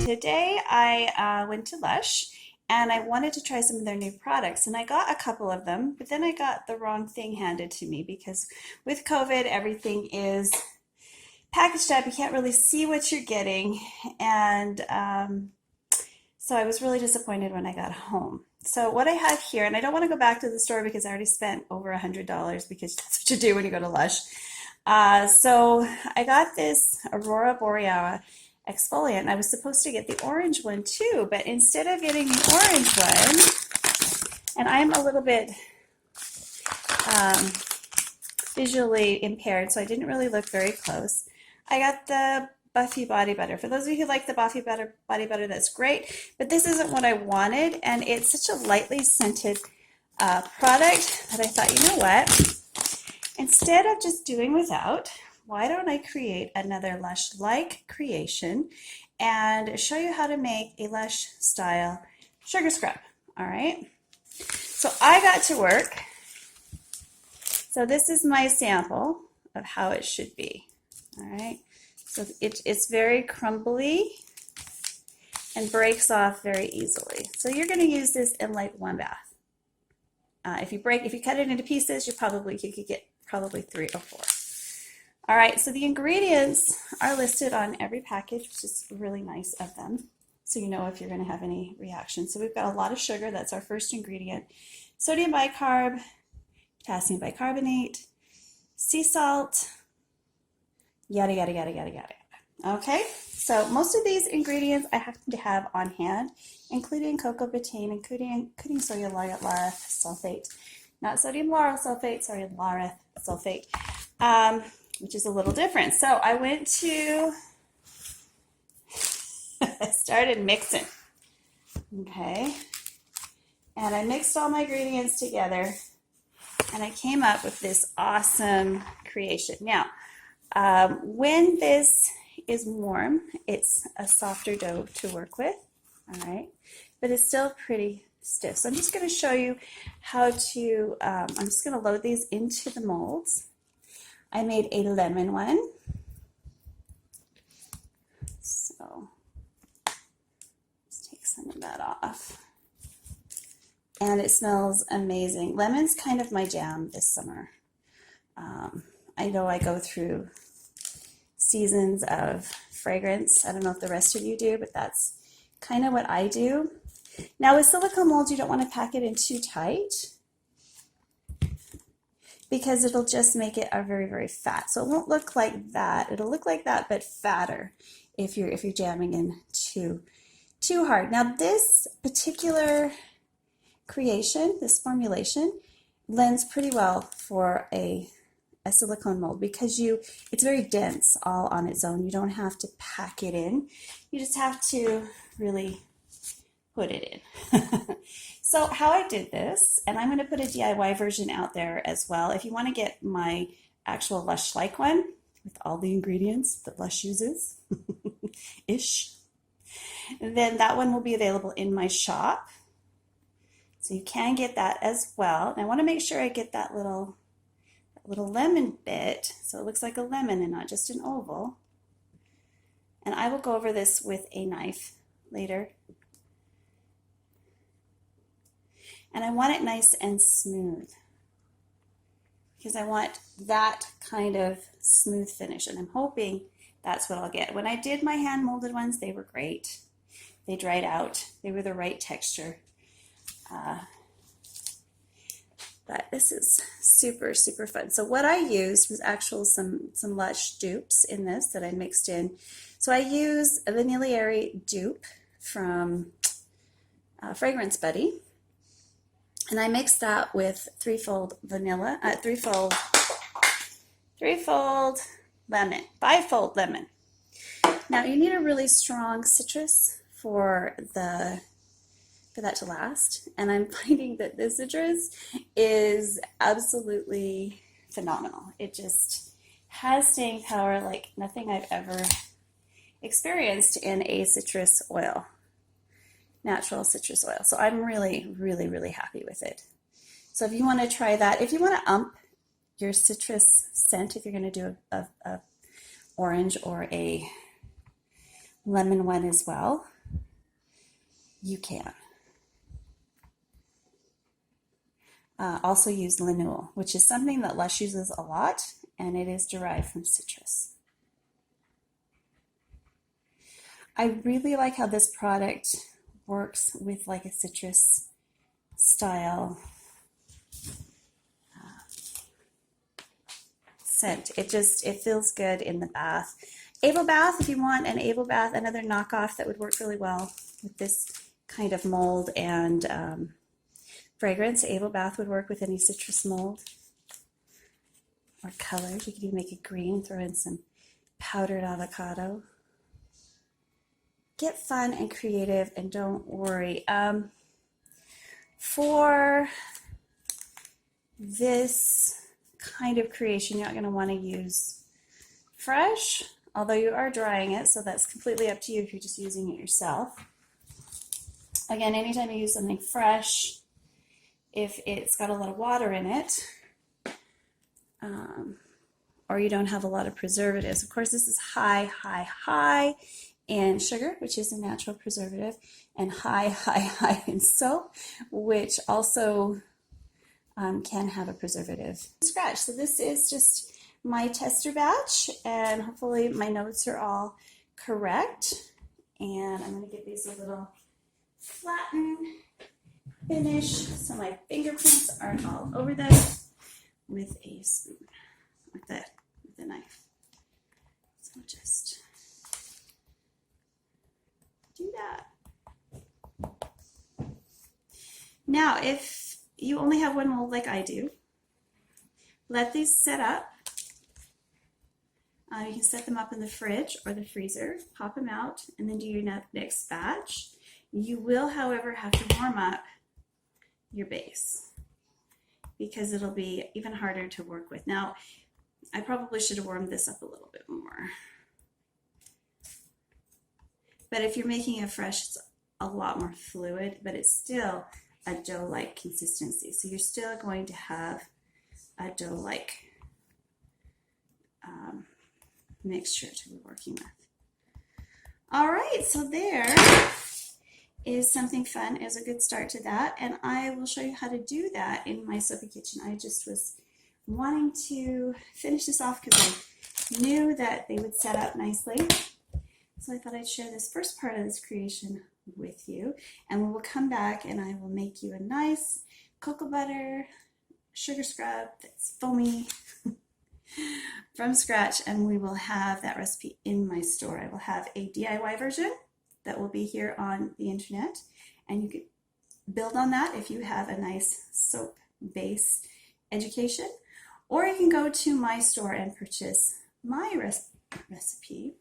Today I went to Lush and I wanted to try some of their new products, and I got a couple of them, but then I got the wrong thing handed to me because with COVID, everything is packaged up. You can't really see what you're getting, and so I was really disappointed when I got home. So what I have here, and I don't want to go back to the store because I already spent over $100 because that's what you do when you go to Lush. So I got this Aurora Borealis exfoliant. I was supposed to get the orange one too, but instead of getting the orange one, and I'm a little bit um, visually impaired, so I didn't really look very close. I got the Buffy body butter. For those of you who like the Buffy body butter, that's great, but this isn't what I wanted, and it's such a lightly scented product that I thought, you know what? Instead of just doing without, why don't I create another Lush-like creation and show you how to make a Lush style sugar scrub, all right? So I got to work. So this is my sample of how it should be, all right? So it's very crumbly and breaks off very easily. So you're gonna use this in like one bath. If you cut it into pieces, you could get probably 3 or 4. All right, so the ingredients are listed on every package, which is really nice of them, so you know if you're going to have any reaction. So we've got a lot of sugar. That's our first ingredient. Sodium bicarb, potassium bicarbonate, sea salt, yada, yada, yada, yada, yada. Okay, so most of these ingredients I happen to have on hand, including cocoa betaine, including sodium lauryl sulfate. Not sodium lauryl sulfate, sodium lauryl sulfate, which is a little different. So I went to, I started mixing, okay? And I mixed all my ingredients together, and I came up with this awesome creation. Now, when this is warm, it's a softer dough to work with, all right? But it's still pretty stiff. So I'm just going to show you how to, I'm just going to load these into the molds. I made a lemon one. So let's take some of that off. And it smells amazing. Lemon's kind of my jam this summer. I know I go through seasons of fragrance. I don't know if the rest of you do, but that's kind of what I do. Now with silicone molds, you don't want to pack it in too tight because it'll just make it a very, very fat. So it won't look like that. It'll look like that, but fatter if you're jamming in too hard. Now this particular creation, this formulation, lends pretty well for a silicone mold because it's very dense all on its own. You don't have to pack it in. You just have to really put it in. So how I did this, and I'm going to put a DIY version out there as well. If you want to get my actual Lush-like one with all the ingredients that Lush uses, ish, then that one will be available in my shop. So you can get that as well. And I want to make sure I get that little lemon bit so it looks like a lemon and not just an oval. And I will go over this with a knife later. And I want it nice and smooth because I want that kind of smooth finish, and I'm hoping that's what I'll get. When I did my hand molded ones, they were great. They dried out. They were the right texture. But this is super, super fun. So what I used was some Lush dupes in this that I mixed in. So I use a Vanillary dupe from Fragrance Buddy. And I mixed that with fivefold lemon. Now you need a really strong citrus for that to last. And I'm finding that this citrus is absolutely phenomenal. It just has staying power like nothing I've ever experienced in a citrus oil. Natural citrus oil. So I'm really, really, really happy with it. So if you want to try that, if you want to ump your citrus scent, if you're going to do a orange or a lemon one as well, you can. Also use linalool, which is something that Lush uses a lot, and it is derived from citrus. I really like how this product works with like a citrus style scent. It feels good in the bath. Able Bath, if you want an Able Bath, another knockoff that would work really well with this kind of mold and fragrance. Able Bath would work with any citrus mold or colors. You could even make it green and throw in some powdered avocado. Get fun and creative, and don't worry. For this kind of creation, you're not going to want to use fresh, although you are drying it, so that's completely up to you if you're just using it yourself. Again, anytime you use something fresh, if it's got a lot of water in it, or you don't have a lot of preservatives. Of course, this is high in sugar, which is a natural preservative, and high in soap, which also can have a preservative. Scratch. So this is just my tester batch, and hopefully my notes are all correct. And I'm going to give these a little flatten finish so my fingerprints aren't all over them with a spoon, with a knife. So just do that. Now, if you only have one mold like I do, let these set up. You can set them up in the fridge or the freezer, pop them out, and then do your next batch. You will, however, have to warm up your base because it'll be even harder to work with. Now, I probably should have warmed this up a little bit more. But if you're making it fresh, it's a lot more fluid, but it's still a dough-like consistency. So you're still going to have a dough-like mixture to be working with. All right, so there is something fun. It was a good start to that, and I will show you how to do that in my soapy kitchen. I just was wanting to finish this off because I knew that they would set up nicely. So I thought I'd share this first part of this creation with you, and we will come back and I will make you a nice cocoa butter sugar scrub that's foamy from scratch, and we will have that recipe in my store. I will have a DIY version that will be here on the internet, and you can build on that if you have a nice soap base education, or you can go to my store and purchase my recipe,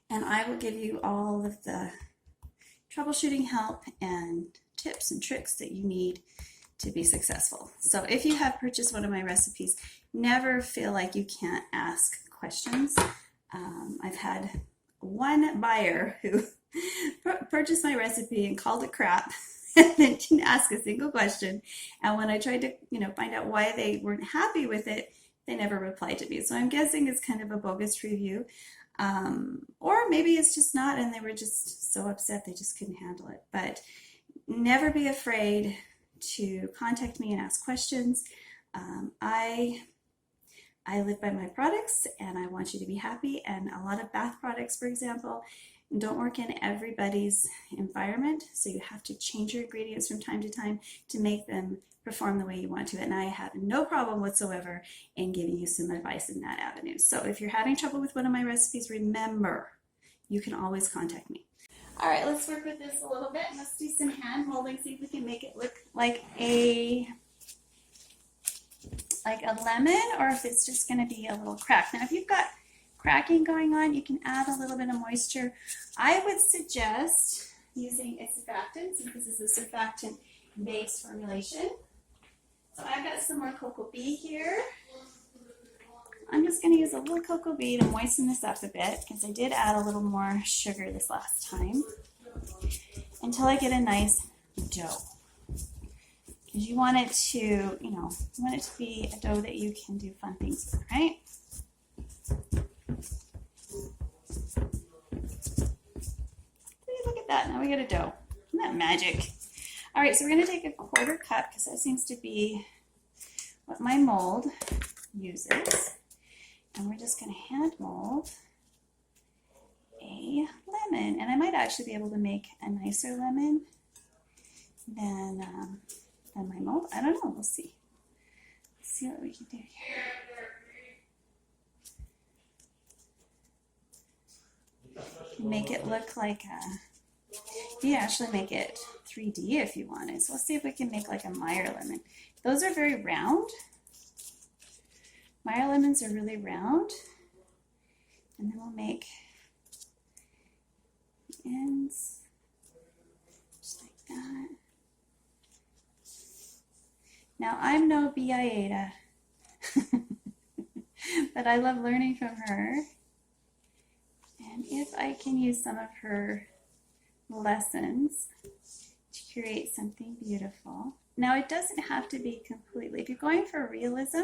and I will give you all of the troubleshooting help and tips and tricks that you need to be successful. So if you have purchased one of my recipes, never feel like you can't ask questions. I've had one buyer who purchased my recipe and called it crap and then didn't ask a single question. And when I tried to, find out why they weren't happy with it, they never replied to me. So I'm guessing it's kind of a bogus review. Or maybe it's just not, and they were just so upset they just couldn't handle it. But never be afraid to contact me and ask questions. I live by my products, and I want you to be happy. And a lot of bath products, for example, don't work in everybody's environment, so you have to change your ingredients from time to time to make them perform the way you want to. And I have no problem whatsoever in giving you some advice in that avenue. So if you're having trouble with one of my recipes, remember, you can always contact me. All right, let's work with this a little bit. Let's do some hand holding, see if we can make it look like a lemon, or if it's just going to be a little crack. Now, if you've got cracking going on, you can add a little bit of moisture. I would suggest using a surfactant, since this is a surfactant-based formulation. So I've got some more cocoa bee here. I'm just going to use a little cocoa bee to moisten this up a bit, because I did add a little more sugar this last time, until I get a nice dough. Because you want it to, be a dough that you can do fun things with, right? See, look at at that. Now we got a dough. Isn't that magic? All right, so we're going to take a 1/4 cup because that seems to be what my mold uses. And we're just going to hand mold a lemon. And I might actually be able to make a nicer lemon than my mold. I don't know. We'll see. Let's see what we can do here. Make it look like you actually make it 3D if you wanted. So let's see if we can make like a Meyer lemon. Those are very round. Meyer lemons are really round. And then we'll make ends just like that. Now I'm no Biaeta, but I love learning from her. And if I can use some of her lessons to create something beautiful. Now it doesn't have to be completely, if you're going for realism,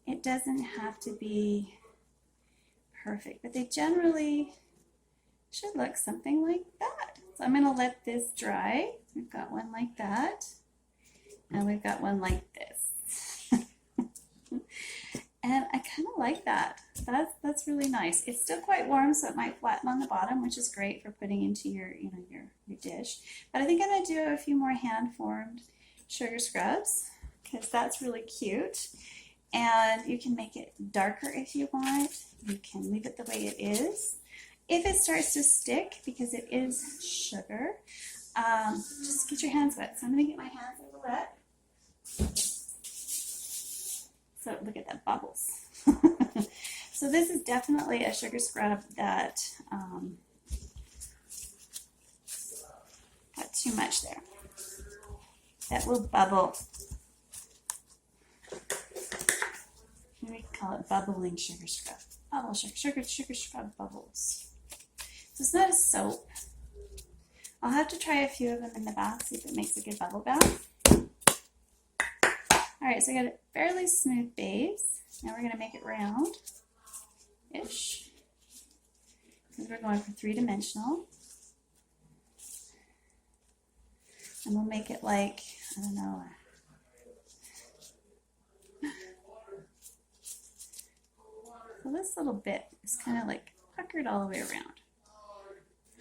it doesn't have to be perfect, but they generally should look something like that. So I'm going to let this dry. We've got one like that, and we've got one like this. And I kind of like that. That's really nice. It's still quite warm, so it might flatten on the bottom, which is great for putting into your dish. But I think I'm going to do a few more hand-formed sugar scrubs because that's really cute. And you can make it darker if you want. You can leave it the way it is. If it starts to stick, because it is sugar, just get your hands wet. So I'm going to get my hands a little wet. So look at that, bubbles. So this is definitely a sugar scrub that got too much there. That will bubble. We call it bubbling sugar scrub. Bubble sugar scrub bubbles. So it's not a soap. I'll have to try a few of them in the bath, see if it makes a good bubble bath. All right, so I got a fairly smooth base. Now we're going to make it round-ish because we're going for 3-dimensional. And we'll make it like, I don't know, so this little bit is kind of like puckered all the way around.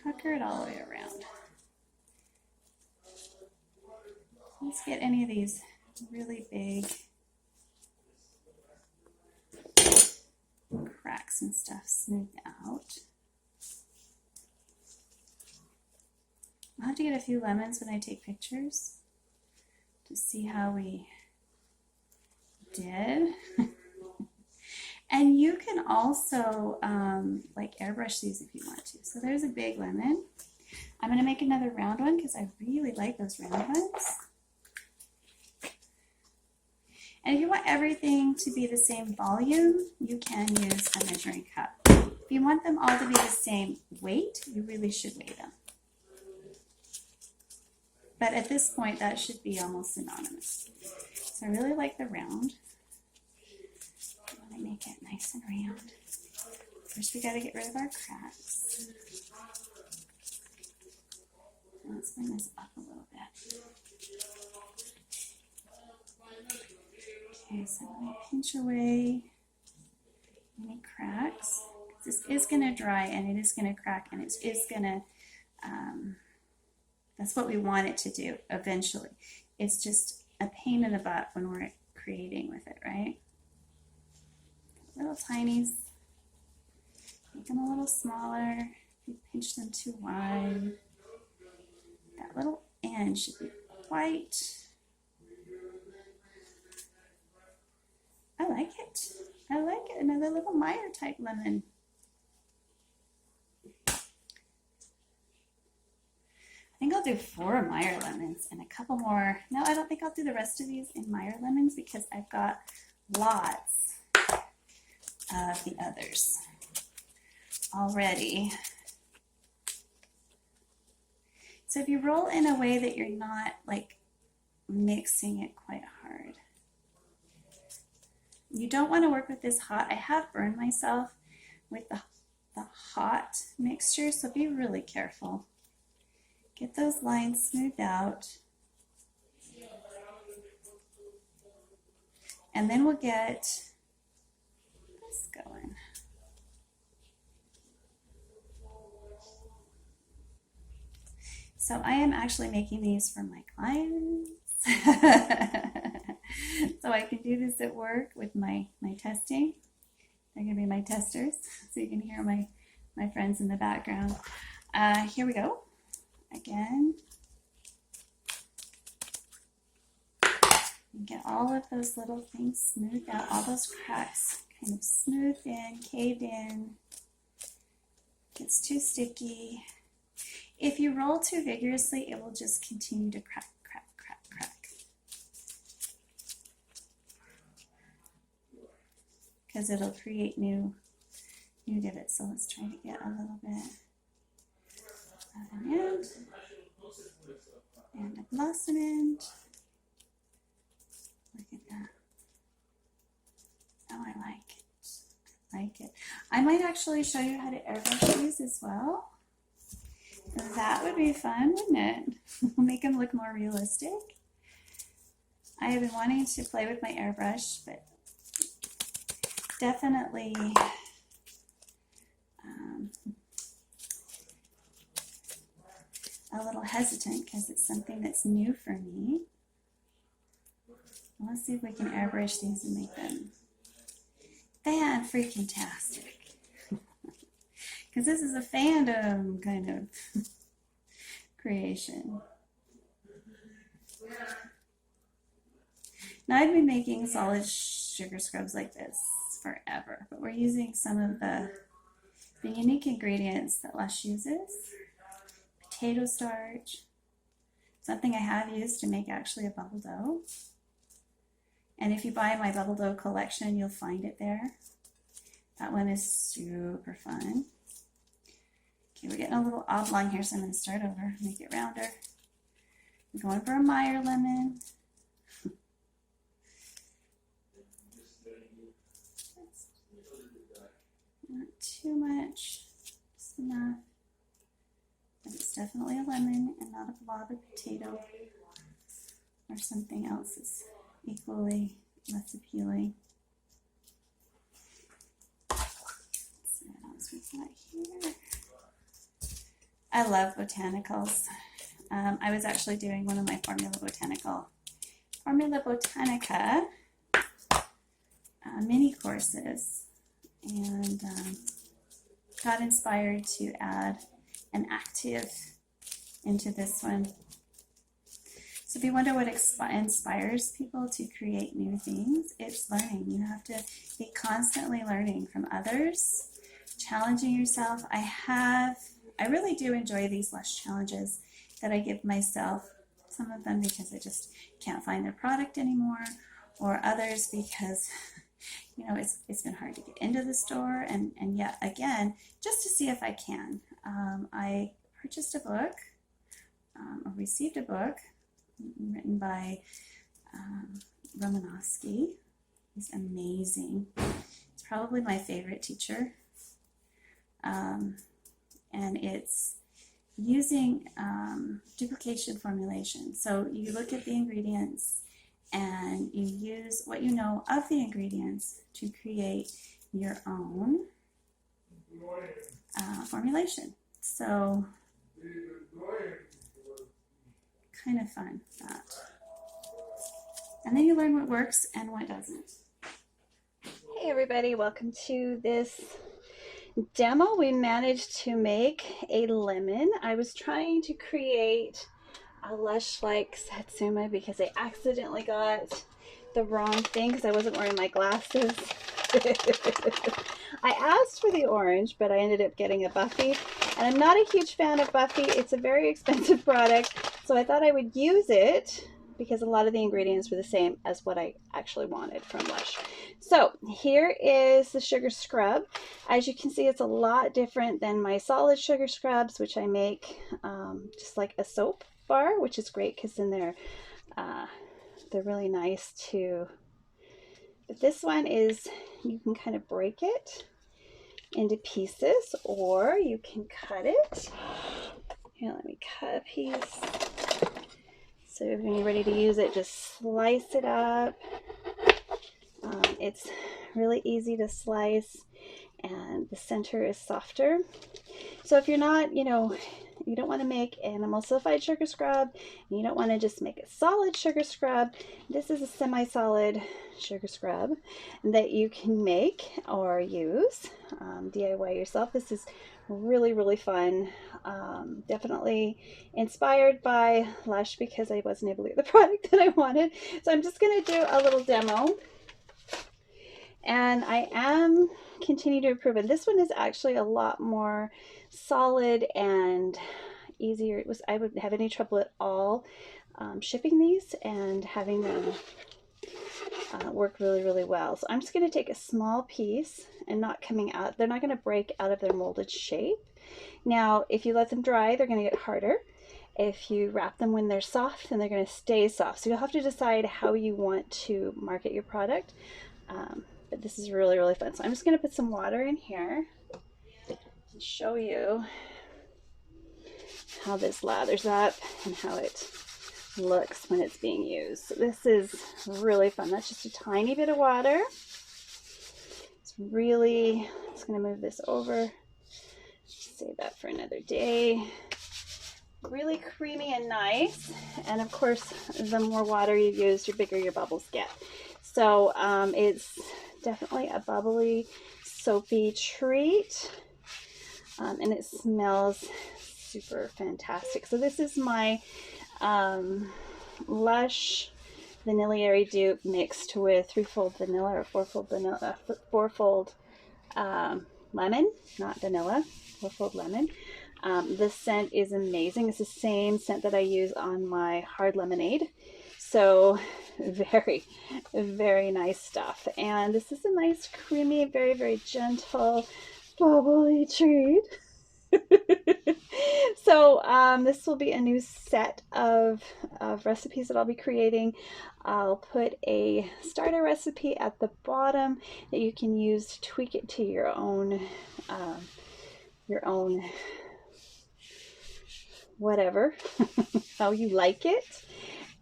Pucker it all the way around. Let's get any of these really big cracks and stuff smoothed out. I'll have to get a few lemons when I take pictures to see how we did. And you can also like airbrush these if you want to. So there's a big lemon. I'm going to make another round one because I really like those round ones. And if you want everything to be the same volume, you can use a measuring cup. If you want them all to be the same weight, you really should weigh them. But at this point, that should be almost synonymous. So I really like the round. I want to make it nice and round. First, we got to get rid of our cracks. Let's bring this up a little bit. Okay, so I'm going to pinch away any cracks. This is going to dry and it is going to crack and it is going to, that's what we want it to do eventually. It's just a pain in the butt when we're creating with it, right? Little tinies, make them a little smaller. If you pinch them too wide, that little end should be white. I like it. I like it. Another little Meyer type lemon. I think I'll do 4 Meyer lemons and a couple more. No, I don't think I'll do the rest of these in Meyer lemons because I've got lots of the others already. So if you roll in a way that you're not like mixing it quite hard. You don't want to work with this hot. I have burned myself with the the hot mixture, so be really careful. Get those lines smoothed out. And then we'll get this going. So I am actually making these for my clients. So I can do this at work with my testing. They're going to be my testers, so you can hear my friends in the background. Here we go. Again. And get all of those little things smoothed out, all those cracks kind of smoothed in, caved in. Gets too sticky. If you roll too vigorously, it will just continue to crack, crack, crack, crack. Because it'll create new divots. So let's try to get a little bit of an end and a blossom end. Look at that. Oh, I like it. I like it. I might actually show you how to airbrush these as well. That would be fun, wouldn't it? Make them look more realistic. I have been wanting to play with my airbrush, but definitely a little hesitant because it's something that's new for me. Let's see if we can airbrush these and make them fan-freaking-tastic. Because this is a fandom kind of creation. Now I've been making solid sugar scrubs like this forever, but we're using some of the unique ingredients that Lush uses. Potato starch, something I have used to make actually a bubble dough. And if you buy my bubble dough collection, you'll find it there. That one is super fun. Okay, we're getting a little oblong here, so I'm going to start over, make it rounder. I'm going for a Meyer lemon. Not too much, just enough. But it's definitely a lemon and not a blob of potato or something else that's equally less appealing. So what else we got here? I love botanicals. I was actually doing one of my Formula Botanica mini courses, and got inspired to add an active into this one. So if you wonder what inspires people to create new things, it's learning. You have to be constantly learning from others, challenging yourself. I really do enjoy these Lush challenges that I give myself. Some of them because I just can't find their product anymore, or others because, you know, it's been hard to get into the store, and yet again, just to see if I can. I purchased a book, or received a book written by Romanowski. He's amazing. It's probably my favorite teacher. And it's using duplication formulation. So you look at the ingredients and you use what you know of the ingredients to create your own formulation. So kind of fun, that. And then you learn what works and what doesn't. Hey everybody, welcome to this demo. We managed to make a lemon. I was trying to create a Lush-like satsuma because I accidentally got the wrong thing because I wasn't wearing my glasses. I asked for the orange, but I ended up getting a Buffy, and I'm not a huge fan of Buffy. It's a very expensive product, so I thought I would use it because a lot of the ingredients were the same as what I actually wanted from Lush. So here is the sugar scrub. As you can see, it's a lot different than my solid sugar scrubs, which I make just like a soap bar, which is great because then they're really nice too. But this one is, you can kind of break it into pieces, or you can cut it. Here, let me cut a piece. So when you're ready to use it, just slice it up. It's really easy to slice, and the center is softer. So if you're not, you don't want to make an emulsified sugar scrub, and you don't want to just make a solid sugar scrub, this is a semi-solid sugar scrub that you can make or use, DIY yourself. This is really, really fun. Definitely inspired by Lush because I wasn't able to get the product that I wanted. So I'm just going to do a little demo. And I am continuing to improve it. This one is actually a lot more solid and easier. I wouldn't have any trouble at all shipping these and having them work really, really well. So I'm just going to take a small piece and not coming out. They're not going to break out of their molded shape. Now, if you let them dry, they're going to get harder. If you wrap them when they're soft, then they're going to stay soft. So you'll have to decide how you want to market your product. But this is really, really fun. So I'm just going to put some water in here and show you how this lathers up and how it looks when it's being used. So this is really fun. That's just a tiny bit of water. It's really, I'm just going to move this over. Save that for another day. Really creamy and nice. And of course, the more water you use, the bigger your bubbles get. So it's definitely a bubbly, soapy treat. And it smells super fantastic. So this is my Lush Vanillary Dupe mixed with threefold vanilla or fourfold vanilla, fourfold lemon, not vanilla, fourfold lemon. This scent is amazing. It's the same scent that I use on my hard lemonade. So very, very nice stuff. And this is a nice, creamy, very, very gentle, bubbly treat. So this will be a new set of recipes that I'll be creating. I'll put a starter recipe at the bottom that you can use to tweak it to your own whatever, how you like it.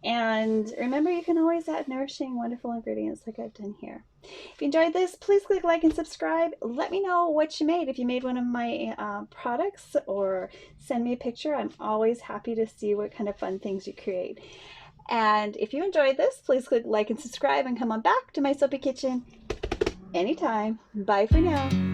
And remember, you can always add nourishing, wonderful ingredients like I've done here. If you enjoyed this, please click like and subscribe. Let me know what you made. If you made one of my products, or send me a picture. I'm always happy to see what kind of fun things you create. And if you enjoyed this, please click like and subscribe and come on back to my soapy kitchen anytime. Bye for now.